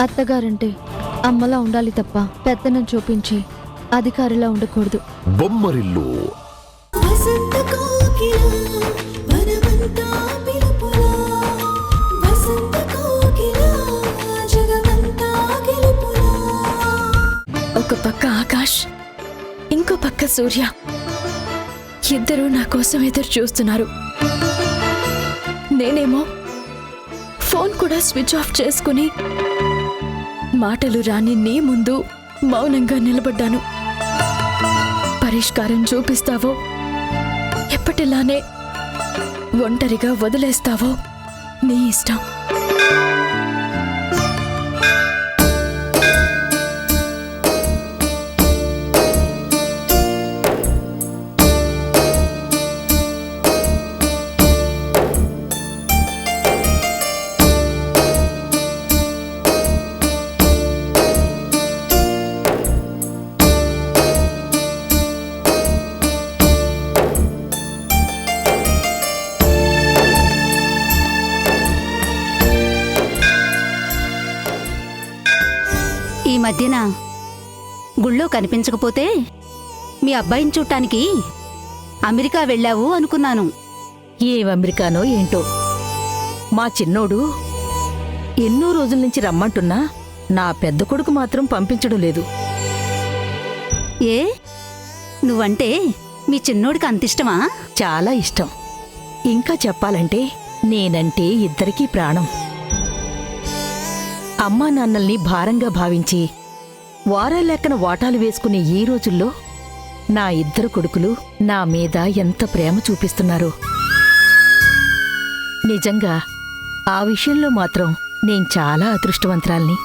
అత్తగారంటే అమ్మలా ఉండాలి తప్ప పెత్తనం చూపించి అధికారిలా ఉండకూడదు. బొమ్మరిల్లు ఒక పక్క ఆకాష్, ఇంకో పక్క సూర్య, ఇద్దరూ నా కోసం ఎదురు చూస్తున్నారు. నేనేమో ఫోన్ కూడా స్విచ్ ఆఫ్ చేసుకుని మాటలు రాని నీ ముందు మౌనంగా నిలబడ్డాను. పరిష్కారం చూపిస్తావో, ఎప్పటిలానే ఒంటరిగా వదిలేస్తావో నీ ఇష్టం. ఈ మధ్యన గుళ్ళో కనిపించకపోతే మీ అబ్బాయిని చూడటానికి అమెరికా వెళ్ళావు అనుకున్నాను. ఏం అమెరికానో ఏంటో, మా చిన్నోడు ఎన్నో రోజుల నుంచి రమ్మంటున్నా నా పెద్ద కొడుకు మాత్రం పంపించడం లేదు. ఏ, నువ్వంటే మీ చిన్నోడికి అంతిష్టమా? చాలా ఇష్టం. ఇంకా చెప్పాలంటే నేనంటే ఇద్దరికీ ప్రాణం. అమ్మా నాన్నల్ని భారంగా భావించి వారాలెక్కన వాటాలు వేసుకునే ఈ రోజుల్లో నా ఇద్దరు కొడుకులు నా మీద ఎంత ప్రేమ చూపిస్తున్నారో. నిజంగా ఆ విషయంలో మాత్రం నేను చాలా అదృష్టవంతురాల్ని.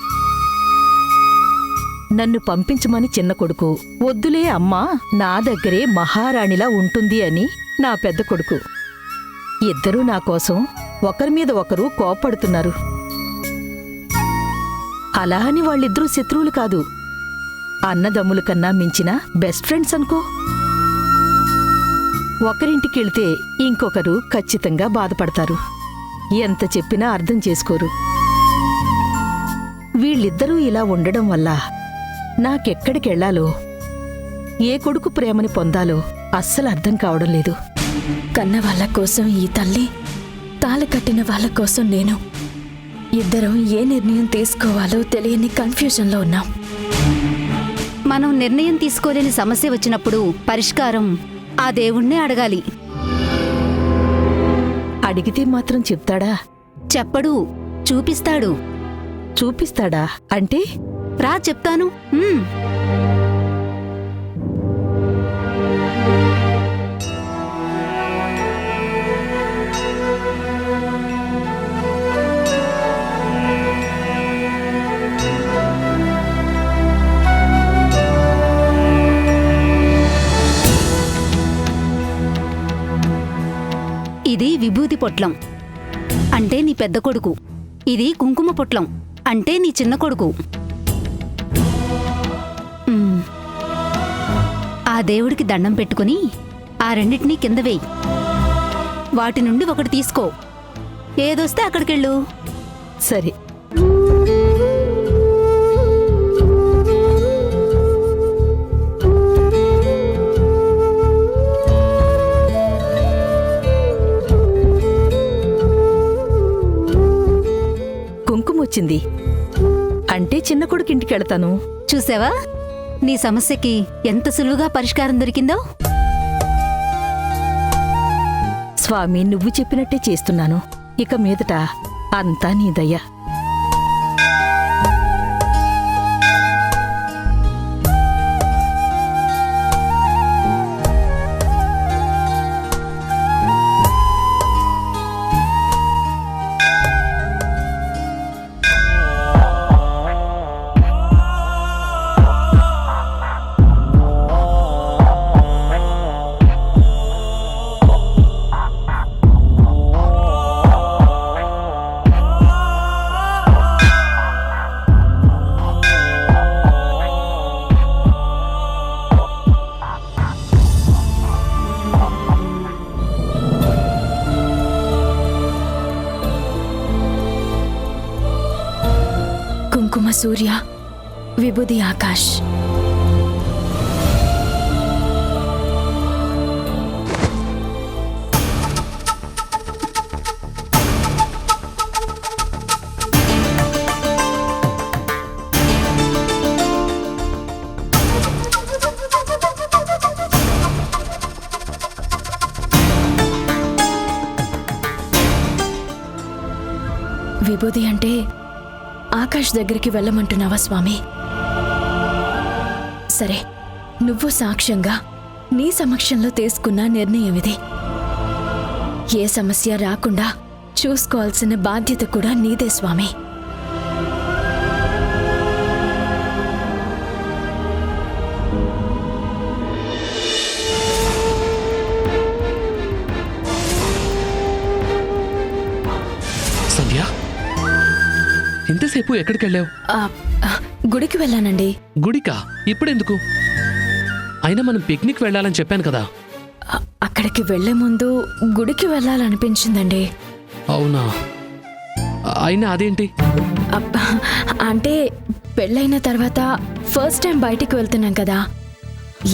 నన్ను పంపించమని చిన్న కొడుకు, వద్దులే అమ్మా నా దగ్గరే మహారాణిలా ఉంటుంది అని నా పెద్ద కొడుకు. ఇద్దరూ నా కోసం ఒకరి మీద ఒకరు కోప్పడుతున్నారు. అలా అని వాళ్ళిద్దరూ శత్రువులు కాదు, అన్నదమ్ముల కన్నా మించిన బెస్ట్ ఫ్రెండ్స్ అనుకో. ఒకరింటికెళ్తే ఇంకొకరు ఖచ్చితంగా బాధపడతారు. ఎంత చెప్పినా అర్థం చేసుకోరు. వీళ్ళిద్దరూ ఇలా ఉండడం వల్ల నాకెక్కడికెళ్లాలో, ఏ కొడుకు ప్రేమని పొందాలో అస్సలు అర్థం కావడం లేదు. కన్నవాళ్ల కోసం ఈ తల్లి, తాళి కట్టిన వాళ్ళ కోసం నేను, ఇద్దరం ఏ నిర్ణయం తీసుకోవాలో తెలియని కన్ఫ్యూజన్లో ఉన్నాం. మనం నిర్ణయం తీసుకోలేని సమస్య వచ్చినప్పుడు పరిష్కారం ఆ దేవుణ్ణే అడగాలి. అడిగితే మాత్రం చెప్తాడా? చెప్పడు, చూపిస్తాడు. చూపిస్తాడా అంటే? రా చెప్తాను. ఇది విభూతి పొట్లం అంటే నీ పెద్ద కొడుకు. ఇది కుంకుమ పొట్లం అంటే నీ చిన్న కొడుకు. ఆ దేవుడికి దండం పెట్టుకుని ఆ రెండింటినీ కింద వేయి. వాటి నుండి ఒకటి తీసుకో. ఏదొస్తే అక్కడికెళ్ళు. సరే. కుంకుమొచ్చింది అంటే చిన్న కొడుకింటికెళ్తాను. చూసావా నీ సమస్యకి ఎంత సులువుగా పరిష్కారం దొరికిందో? స్వామి, నువ్వు చెప్పినట్టే చేస్తున్నాను. ఇక మీదట అంతా నీ దయ. కుంకుమ సూర్య, విభూది ఆకాష్. విభూది అంటే ఆకాష్ దగ్గరికి వెళ్ళమంటున్నావా స్వామి? సరే, నువ్వు సాక్ష్యంగా నీ సమక్షంలో తీసుకున్న నిర్ణయం ఇది. ఏ సమస్య రాకుండా చూసుకోవాల్సిన బాధ్యత కూడా నీదే స్వామి. సంధ్య, ఇంతసేపు ఎక్కడికి వెళ్ళావు? ఆ, ఆ, గుడికి వెళ్ళానండి. గుడికా? ఇప్పుడెందుకు? అయినా మనం పిక్నిక్ వెళ్ళాలని చెప్పాను కదా. అక్కడికి వెళ్లే ముందు గుడికి వెళ్ళాలనిపించిందండి. అవునా? అయినా అదేంటి? అబ్బా, అంటే పెళ్ళైన తర్వాత ఫస్ట్ టైం బయటికి వెళ్తున్నాం కదా,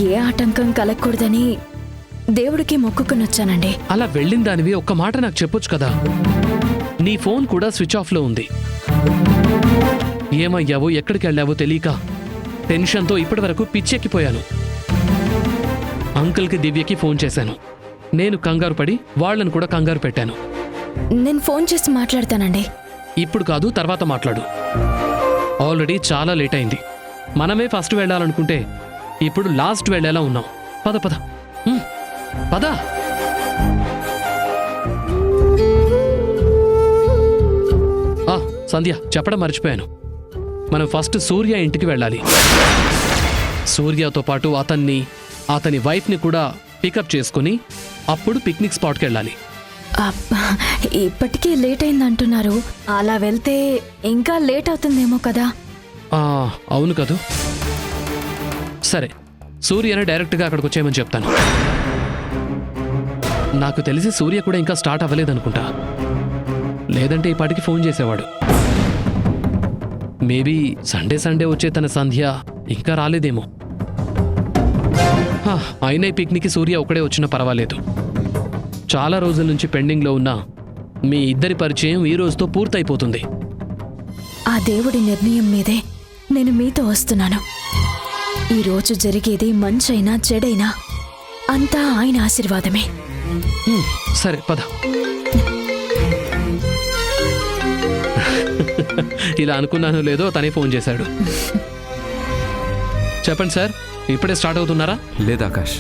ఏ ఆటంకం కలగకూడదని దేవుడికి మొక్కుకుని వచ్చానండి. అలా వెళ్ళిన దానివి ఒక్క మాట నాకు చెప్పొచ్చు కదా. నీ ఫోన్ కూడా స్విచ్ ఆఫ్లో ఉంది. ఏమయ్యావో ఎక్కడికి వెళ్ళావో తెలియక టెన్షన్తో ఇప్పటి వరకు పిచ్చెక్కిపోయాను. అంకుల్కి దివ్యకి ఫోన్ చేశాను. నేను కంగారు పడి వాళ్ళను కూడా కంగారు పెట్టాను. నేను ఫోన్ చేసి మాట్లాడతానండి. ఇప్పుడు కాదు, తర్వాత మాట్లాడు. ఆల్రెడీ చాలా లేట్ అయింది. మనమే ఫస్ట్ వెళ్ళాలనుకుంటే ఇప్పుడు లాస్ట్ వెళ్ళేలా ఉన్నాం. పద పద. పద. సంధ్య, చెప్పడం మర్చిపోయాను. మనం ఫస్ట్ సూర్య ఇంటికి వెళ్ళాలి. సూర్యతో పాటు అతని వైఫ్ని కూడా పికప్ చేసుకుని అప్పుడు పిక్నిక్ స్పాట్కి వెళ్ళాలి. అబ్బా, ఇప్పటికే లేట్ అయింది అంటున్నారు. అలా వెళ్తే ఇంకా లేట్ అవుతుందేమో కదా. అవును కదూ. సరే, సూర్యని డైరెక్ట్గా అక్కడికి వచ్చేయమని చెప్తాను. నాకు తెలిసి సూర్య కూడా ఇంకా స్టార్ట్ అవ్వలేదనుకుంటా. లేదంటే ఈ పాటికి ఫోన్ చేసేవాడు. మేబీ సండే వచ్చే తన సంధ్య ఇంకా రాలేదేమో. అయినా ఈ పిక్నిక్కి సూర్య ఒకడే వచ్చినా పర్వాలేదు. చాలా రోజుల నుంచి పెండింగ్లో ఉన్న మీ ఇద్దరి పరిచయం ఈ రోజుతో పూర్తయిపోతుంది. ఆ దేవుడి నిర్ణయం మీదే నేను మీతో వస్తున్నాను. ఈరోజు జరిగేది మంచైనా చెడైనా అంతా ఆయన ఆశీర్వాదమే. సరే పద. ఇలా అనుకున్నాను లేదో తనే ఫోన్ చేశాడు. చెప్పండి సార్, ఇప్పుడే స్టార్ట్ అవుతున్నారా? లేదు ఆకాష్,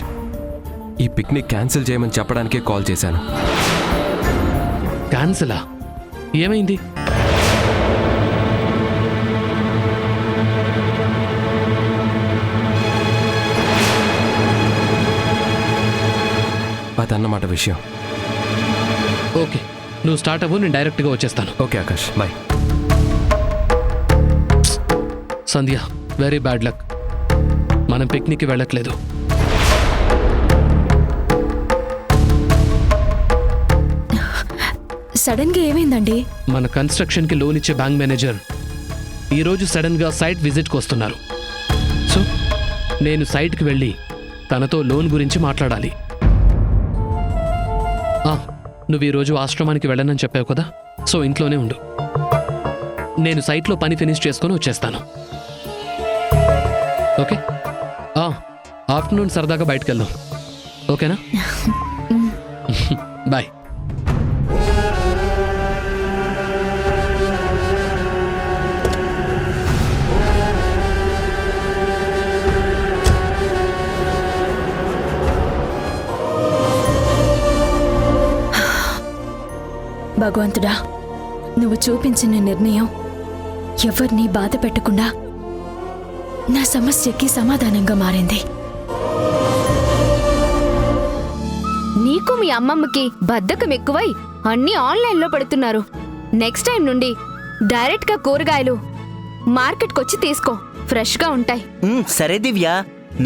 ఈ పిక్నిక్ క్యాన్సిల్ చేయమని చెప్పడానికే కాల్ చేశాను. క్యాన్సిలా? ఏమైంది? అదన్నమాట విషయం. ఓకే, నువ్వు స్టార్ట్ అవ్వు, నేను డైరెక్ట్గా వచ్చేస్తాను. Okay Akash, bye. Sandhya, very bad luck. మనం పిక్నిక్కి వెళ్ళట్లేదు. సడన్ గా ఏమైందండి? మన కన్స్ట్రక్షన్కి లోన్ ఇచ్చే బ్యాంక్ మేనేజర్ ఈరోజు సడన్గా సైట్ విజిట్కి వస్తున్నారు. సో నేను సైట్కి వెళ్ళి తనతో లోన్ గురించి మాట్లాడాలి. నువ్వు ఈరోజు ఆశ్రమానికి వెళ్ళనని చెప్పావు కదా, సో ఇంట్లోనే ఉండు. నేను సైట్లో పని ఫినిష్ చేసుకొని వచ్చేస్తాను. ఓకే? ఆఫ్టర్నూన్ సరదాగా బయటకు వెళ్దాం. ఓకేనా? బాయ్. భగవంతుడా, నువ్వు చూపించిన నిర్ణయం ఎవరినీ బాధ పెట్టకుండా నా సమస్యకి సమాధానంగా మారింది. నీకు మీ అమ్మమ్మకి బద్ధకం ఎక్కువై అన్నీ ఆన్లైన్లో పెడుతున్నారు. నెక్స్ట్ టైం నుండి డైరెక్ట్గా కూరగాయలు మార్కెట్కొచ్చి తీసుకో, ఫ్రెష్గా ఉంటాయి. సరే దివ్య,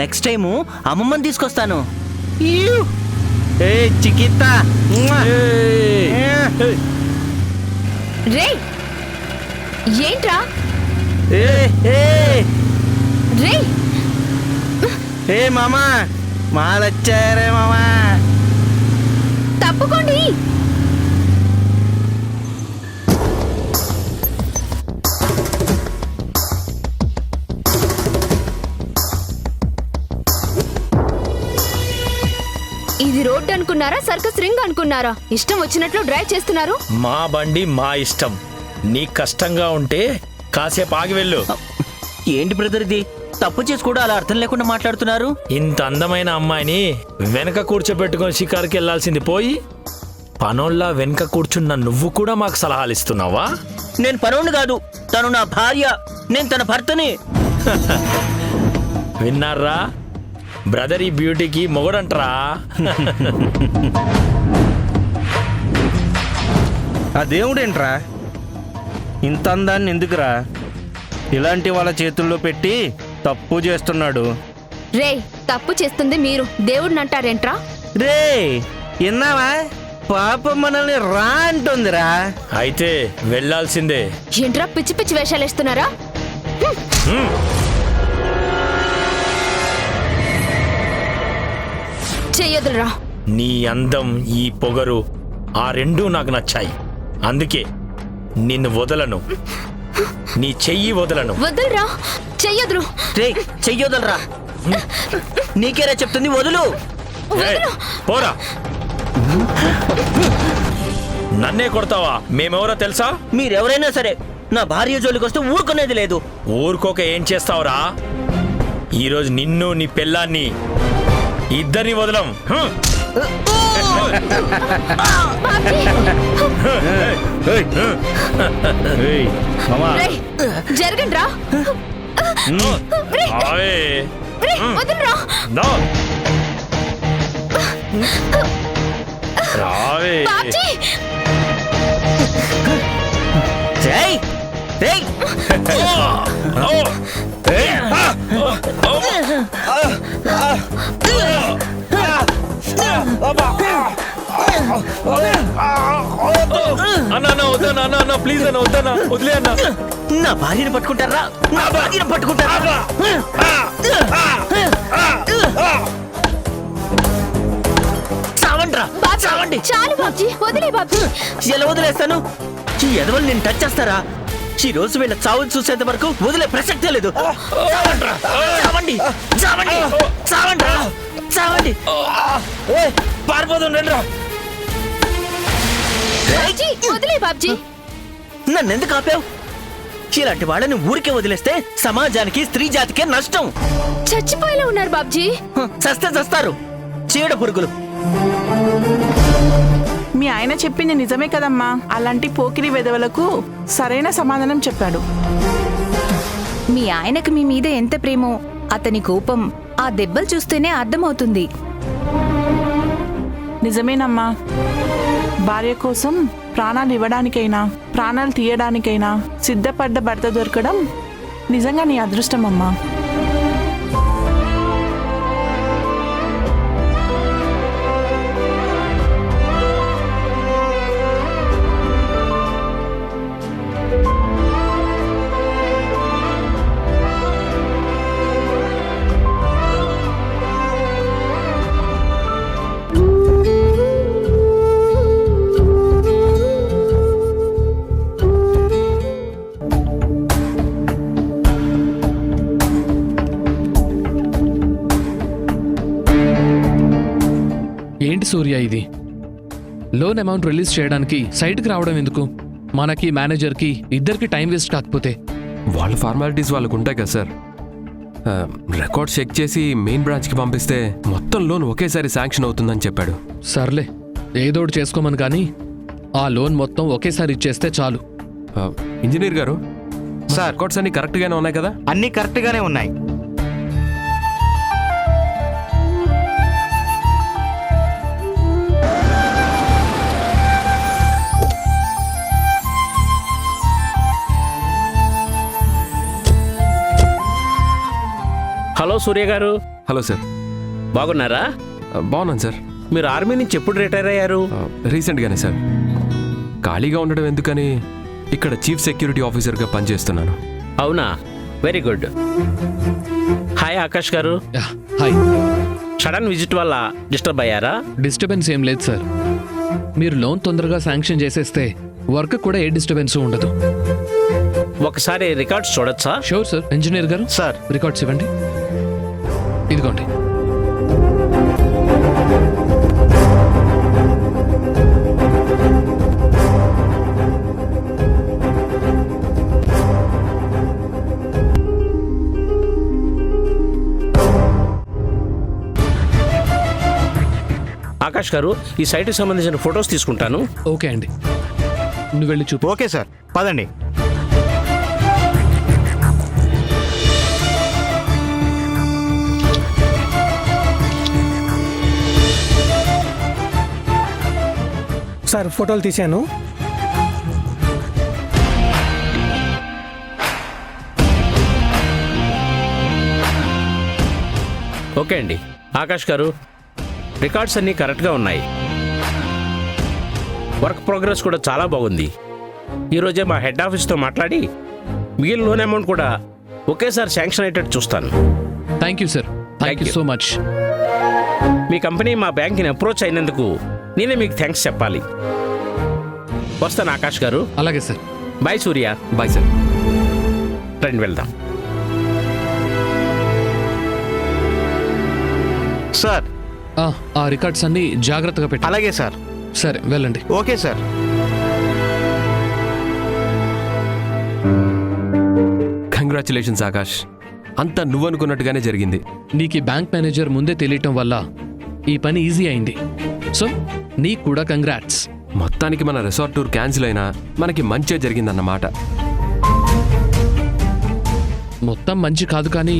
నెక్స్ట్ టైము అమ్మమ్మని తీసుకొస్తాను. రే, ఏంట్రా రే ఏ మామా మాలొచ్చారే మామా. తప్పుకోండి. ఇది రోడ్ అనుకున్నారా, సర్కస్ రింగ్ అనుకున్నారా? ఇష్టం వచ్చినట్లు డ్రైవ్ చేస్తున్నారు. మా బండి మా ఇష్టం. నీ కష్టంగా ఉంటే కాసేపు ఆగి వెళ్ళు. ఏంటి బ్రదర్ ఇది? తప్పు చేసి కూడా అలా అర్థం లేకుండా మాట్లాడుతున్నారు. ఇంత అందమైన అమ్మాయిని వెనక కూర్చోబెట్టుకొని షికారుకి వెళ్లాల్సింది పోయి పనోళ్ళ వెనక కూర్చున్న నువ్వు కూడా మాకు సలహాలు ఇస్తున్నావా? నేను పనోడు కాదు, తను నా భార్య, నేను తన భర్తని. విన్నారా? బ్రదర్ ఈ బ్యూటీకి మొగడంటరా. ఆ దేవుడేంట్రా ఇంత అందాన్ని ఎందుకురా ఇలాంటి వాళ్ళ చేతుల్లో పెట్టి తప్పు చేస్తున్నాడు? రే తప్పు చేస్తుంది మీరు, దేవుడిని అంటారేంట్రా? రే విన్నావా? పాపం మనల్ని రా అంటుందిరా. అయితే వెళ్ళాల్సిందే. ఏంట్రా పిచ్చి పిచ్చి వేషాలు వేస్తున్నారా? చెయ్యదురా. నీ అందం, ఈ పొగరు, ఆ రెండూ నాకు నచ్చాయి. అందుకే నిన్ను వదలను, నీ చెయ్యి వదలను. వదులురా, చెయ్యదురు. రే చెయ్యొదలరా, నీకేరా చెప్తుంది, వదులు. ఏయ్, పోరా. నన్నే కొడతావా? మేమెవరో తెలుసా? మీరెవరైనా సరే నా భార్య జోలికి వస్తే ఊరుకునేది లేదు. ఊరుకోక ఏం చేస్తావురా? ఈరోజు నిన్ను నీ పెళ్ళాన్ని ఇద్దరిని వదలం. రేయ్, జరగండ్రా. రేయ్, వదులురా. బాబ్జీ, రేయ్, రేయ్. అన్నా వద్దన్నా, అన్న ప్లీజ్ అన్న, వద్దన్నా, వదిలే అన్న. నా భార్యను పట్టుకుంటారా? నా భార్యను పట్టుకుంటారా? చావండ్రా, చావండి. చాలు బాబ్జీ, వదిలే బాబ్జీ. ఎలా వదిలేస్తాను? ఈ ఎదవలు నేను టచ్ చేస్తారా? ఈ రోజు వీళ్ళ చావులు చూసేంత వరకు వదిలే ప్రసక్తే లేదు. చావండ్రా, చావండి, చావండి, చావండ్రా, చావండి. పారిపోతుండ్రా. బాబ్జీ, వదిలే బాబ్జీ. నన్నెందుకు ఆపావు? ఇలాంటి వాళ్ళని ఊరికే వదిలేస్తే సమాజానికి, స్త్రీ జాతికే నష్టం. చచ్చిపోయేలా ఉన్నారు బాబ్జీ. చస్తే చస్తారు, చీడ పురుగులు. మీ ఆయన చెప్పింది నిజమే కదమ్మా. అలాంటి పోకిరి వెధవలకు సరైన సమాధానం చెప్పాడు. మీ ఆయనకు మీ మీద ఎంత ప్రేమో అతని కోపం ఆ దెబ్బలు చూస్తేనే అర్థమవుతుంది. నిజమేనమ్మా. భార్య కోసం ప్రాణాలు ఇవ్వడానికైనా, ప్రాణాలు తీయడానికైనా సిద్ధపడ్డ భర్త దొరకడం నిజంగా నీ అదృష్టం అమ్మా. ఏంటి సూర్య ఇది? లోన్ అమౌంట్ రిలీజ్ చేయడానికి సైట్కి రావడం ఎందుకు? మనకి మేనేజర్కి ఇద్దరికి టైం వేస్ట్ కాకపోతే. వాళ్ళ ఫార్మాలిటీస్ వాళ్ళకు ఉంటాయి కదా సార్. రికార్డ్ చెక్ చేసి మెయిన్ బ్రాంచ్కి పంపిస్తే మొత్తం లోన్ ఒకేసారి శాంక్షన్ అవుతుందని చెప్పాడు. సర్లే, ఏదోటి చేసుకోమని కానీ ఆ లోన్ మొత్తం ఒకేసారి ఇచ్చేస్తే చాలు. ఇంజనీర్ గారు సార్, రికార్డ్స్ అన్ని కరెక్ట్గానే ఉన్నాయి కదా? అన్నీ కరెక్ట్గానే ఉన్నాయి. హలో సూర్య గారు. Hello sir. బాగున్నారా? బాగున్నాను సార్. మీరు ఆర్మీ నుంచి ఎప్పుడు రిటైర్ అయ్యారు? రీసెంట్గానే సార్. ఖాళీగా ఉండడం ఎందుకని ఇక్కడ చీఫ్ సెక్యూరిటీ ఆఫీసర్గా పనిచేస్తున్నాను. అవునా, వెరీ గుడ్. హాయ్ ఆకాష్ గారు. హాయ్. సడన్ విజిట్ వల్ల డిస్టర్బ్ అయ్యారా? డిస్టర్బెన్స్ ఏం లేదు సార్. మీరు లోన్ తొందరగా శాంక్షన్ చేసేస్తే వర్క్ కూడా ఏ డిస్టర్బెన్స్ ఉండదు. ఒకసారి రికార్డ్స్ చూడొచ్చా? Sure sir. ఇంజనీర్ గారు సార్. రికార్డ్స్ ఇవ్వండి. ఇదిగోండి. ఆకాష్ గారు, ఈ సైట్కి సంబంధించిన ఫొటోస్ తీసుకుంటాను. ఓకే అండి, నువ్వు వెళ్ళి చూపు. ఓకే సార్, పదండి. సార్ ఫోటోలు తీశాను. ఓకే అండి. ఆకాష్ గారు, రికార్డ్స్ అన్నీ కరెక్ట్గా ఉన్నాయి. వర్క్ ప్రోగ్రెస్ కూడా చాలా బాగుంది. ఈరోజే మా హెడ్ ఆఫీస్తో మాట్లాడి మిగిలిన లోన్ అమౌంట్ కూడా ఒకేసారి శాంక్షన్ అయ్యేటట్టు చూస్తాను. Thank you sir. Thank you so much. Me company మా బ్యాంక్ని అప్రోచ్ అయినందుకు నేనే మీకు థ్యాంక్స్ చెప్పాలి. వస్తాను ఆకాష్ గారు. అలాగే sir. Bye Surya. Bye sir. రండి వెళ్దాం. సార్. ఆ రికార్డ్స్ అన్ని జాగ్రత్తగా పెట్టి. అలాగే సార్. సరే వెళ్ళండి. Okay sir. కంగ్రాచులేషన్స్ ఆకాష్, అంతా నువ్వనుకున్నట్టుగానే జరిగింది. నీకు ఈ బ్యాంక్ మేనేజర్ ముందే తెలియటం వల్ల ఈ పని ఈజీ అయింది. సో నీకు కూడా కంగ్రాట్స్. మొత్తానికి మన రిసార్ట్ టూర్ క్యాన్సిల్ అయినా మనకి మంచే జరిగిందన్నమాట. మొత్తం మంచి కాదు, కానీ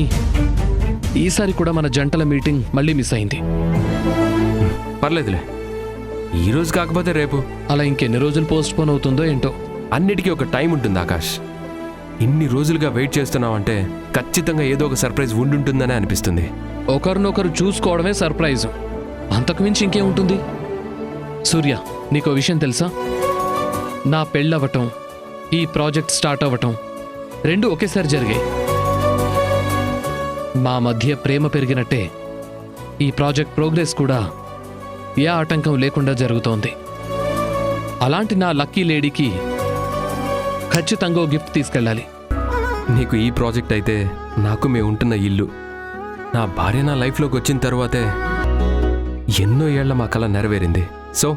ఈసారి కూడా మన జంటల మీటింగ్ మళ్ళీ మిస్ అయింది. పర్లేదులే, ఈ రోజు కాకపోతే రేపు. అలా ఇంకెన్ని రోజులు పోస్ట్ పోన్ అవుతుందో ఏంటో. అన్నిటికీ ఒక టైం ఉంటుంది ఆకాష్. ఇన్ని రోజులుగా వెయిట్ చేస్తున్నావంటే ఖచ్చితంగా ఏదో ఒక సర్ప్రైజ్ ఉండుంటుందనే అనిపిస్తుంది. ఒకరినొకరు చూసుకోవడమే సర్ప్రైజ్, అంతకుమించి ఇంకేముంటుంది. సూర్య, నీకో విషయం తెలుసా? నా పెళ్ళవటం, ఈ ప్రాజెక్ట్ స్టార్ట్ అవ్వటం రెండు ఒకేసారి జరిగాయి. మా మధ్య ప్రేమ పెరిగినట్టే ఈ ప్రాజెక్ట్ ప్రోగ్రెస్ కూడా ఏ ఆటంకం లేకుండా జరుగుతోంది. అలాంటి నా లక్కీ లేడీకి ఖచ్చితంగా గిఫ్ట్ తీసుకెళ్ళాలి. నీకు ఈ ప్రాజెక్ట్ అయితే నాకు మేము ఉంటున్న ఇల్లు. నా భార్య నా లైఫ్లోకి వచ్చిన తర్వాతే ఎన్నో ఏళ్ల మా కళ నెరవేరింది. సో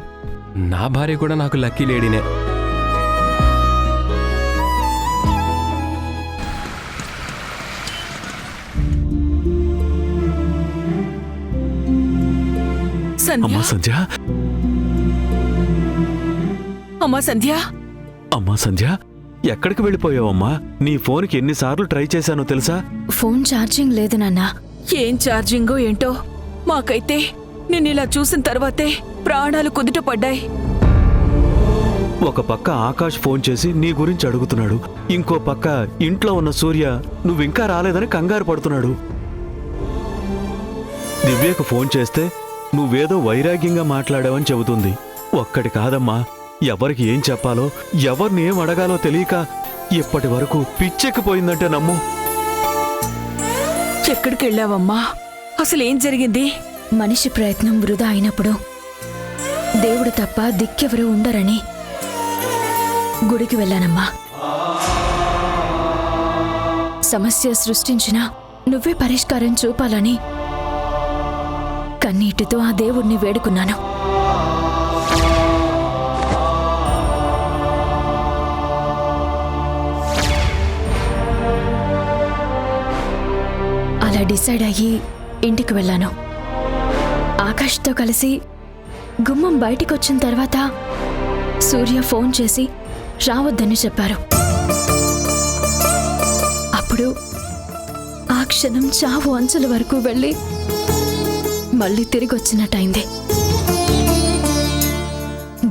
నా భార్య కూడా నాకు లక్కీ లేడీనే. అమ్మా సంధ్య, అమ్మా సంధ్య, అమ్మా సంధ్య, ఎక్కడికి వెళ్ళిపోయావమ్మా? నీ ఫోన్కి ఎన్నిసార్లు ట్రై చేశానో తెలుసా? ఫోన్ ఛార్జింగ్ లేదు నాన్న. ఏం ఛార్జింగో ఏంటో, మాకైతే నేను ఇలా చూసిన తర్వాతే ప్రాణాలు కుదుట పడ్డాయి. ఒక పక్క ఆకాష్ ఫోన్ చేసి నీ గురించి అడుగుతున్నాడు, ఇంకో పక్క ఇంట్లో ఉన్న సూర్య నువ్వింకా రాలేదని కంగారు పడుతున్నాడు. దివ్యకు ఫోన్ చేస్తే నువ్వేదో వైరాగ్యంగా మాట్లాడావని చెబుతుంది. ఒక్కటి కాదమ్మా, ఎవరికి ఏం చెప్పాలో ఎవరిని ఏం అడగాలో తెలియక ఇప్పటి వరకు పిచ్చెక్కిపోయిందంటే నమ్ము. ఎక్కడికి వెళ్ళావమ్మా? అసలేం జరిగింది? మనిషి ప్రయత్నం వృధా అయినప్పుడు దేవుడు తప్ప దిక్కెవరూ ఉండరని గుడికి వెళ్ళానమ్మా. సమస్య సృష్టించినా నువ్వే పరిష్కారం చూపాలని కన్నీటితో ఆ దేవుణ్ణి వేడుకున్నాను. అలా డిసైడ్ అయ్యి ఇంటికి వెళ్ళాను. ఆకాష్తో కలిసి గుమ్మం బయటికొచ్చిన తర్వాత సూర్య ఫోన్ చేసి రావద్దని చెప్పారు. అప్పుడు ఆ క్షణం చావు అంచుల వరకు వెళ్ళి మళ్ళీ తిరిగి వచ్చినట్టయింది.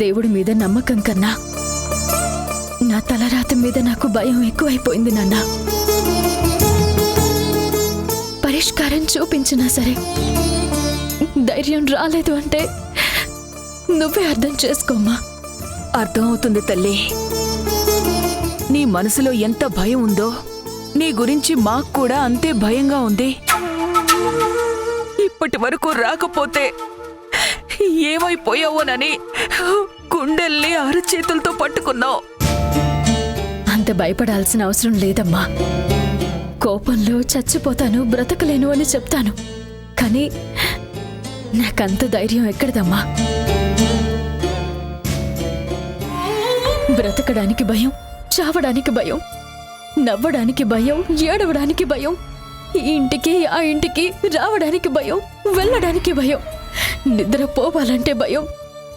దేవుడి మీద నమ్మకం కన్నా నా తలరాత మీద నాకు భయం ఎక్కువైపోయింది నాన్న. పరిష్కారం చూపించినా సరే ధైర్యం రాలేదు అంటే నువ్వే అర్థం చేసుకోమ్మా. అర్థం అవుతుంది తల్లి, నీ మనసులో ఎంత భయం ఉందో నీ గురించి మాకు కూడా అంతే భయంగా ఉంది. ఇప్పటి వరకు రాకపోతే ఏమైపోయావోనని గుండెల్ని అరచేతులతో పట్టుకున్నావు. అంత భయపడాల్సిన అవసరం లేదమ్మా. కోపంలో చచ్చిపోతాను, బ్రతకలేను అని చెప్తాను. కానీ నాకంత ధైర్యం ఎక్కడదమ్మా. బ్రతకడానికి భయం, చావడానికి భయం, నవ్వడానికి భయం, ఏడవడానికి భయం, ఈ ఇంటికి ఆ ఇంటికి రావడానికి భయం, వెళ్ళడానికి భయం, నిద్రపోవాలంటే భయం,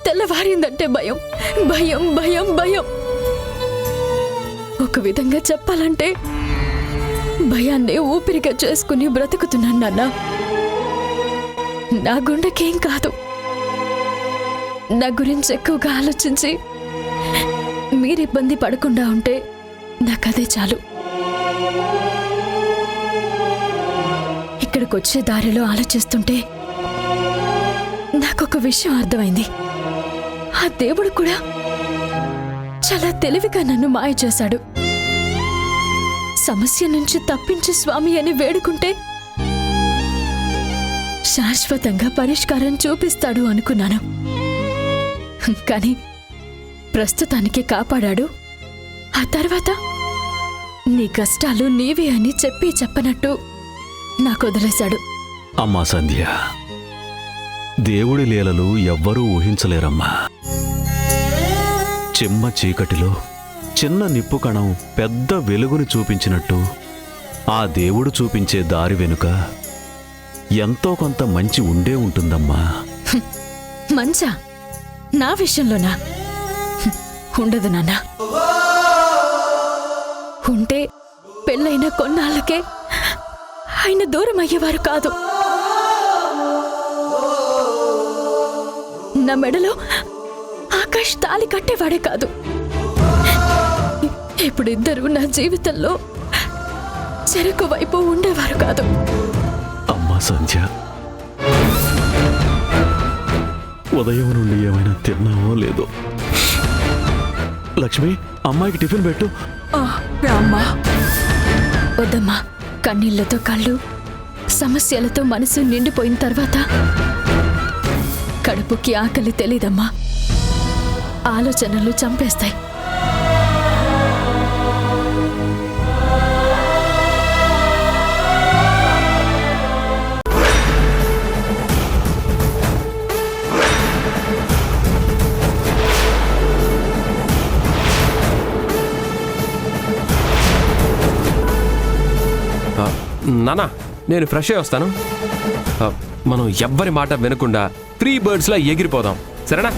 తెల్లవారిందంటే భయం, భయం భయం భయం. ఒక విధంగా చెప్పాలంటే భయాన్ని ఊపిరిగా చేసుకుని బ్రతుకుతున్నాను నాన్న. నా గుండెకేం కాదు. నా గురించి ఎక్కువగా ఆలోచించి మీరు ఇబ్బంది పడకుండా ఉంటే నాకదే చాలు. ఇక్కడికొచ్చే దారిలో ఆలోచిస్తుంటే నాకొక విషయం అర్థమైంది. ఆ దేవుడు కూడా చాలా తెలివిగా నన్ను మాయ చేశాడు. సమస్య నుంచి తప్పించి స్వామి అని వేడుకుంటే శాశ్వతంగా పరిష్కారం చూపిస్తాడు అనుకున్నాను. కానీ ప్రస్తుతానికి కాపాడాడు. ఆ తర్వాత నీ కష్టాలు నీవే అని చెప్పనట్టు నాకు వదిలేశాడు. అమ్మా సంధ్య, దేవుడి లీలలు ఎవ్వరూ ఊహించలేరమ్మా. చిమ్మ చీకటిలో చిన్న నిప్పు కణం పెద్ద వెలుగుని చూపించినట్టు ఆ దేవుడు చూపించే దారి వెనుక ఎంతో కొంత మంచి ఉండే ఉంటుందమ్మా. మంచా? నా విషయంలోనా? ఉండదు నాన్న. ఉంటే పెళ్ళైన కొన్నాళ్ళకే ఆయన దూరం అయ్యేవారు కాదు. నా మెడలో ఆకాష్ తాళి కట్టేవాడే కాదు. ఇప్పుడు ఇద్దరు నా జీవితంలో చెరకు వైపు ఉండేవారు కాదు. అమ్మా సంధ్య, ఉదయం నుండి ఏమైనా తిన్నావో లేదో? లక్ష్మి, అమ్మాయికి టిఫిన్ పెట్టు. రామ్మా. వద్దమ్మా. కన్నీళ్లతో కళ్ళు, సమస్యలతో మనసు నిండిపోయిన తర్వాత కడుపుకి ఆకలి తెలీదమ్మా. ఆలోచనలు చంపేస్తాయి. నానా, నేను ఫ్రెష్ అయ్యి వస్తాను. మనం ఎవ్వరి మాట వినకుండా 3 బర్డ్స్లా ఎగిరిపోదాం, సరేనా?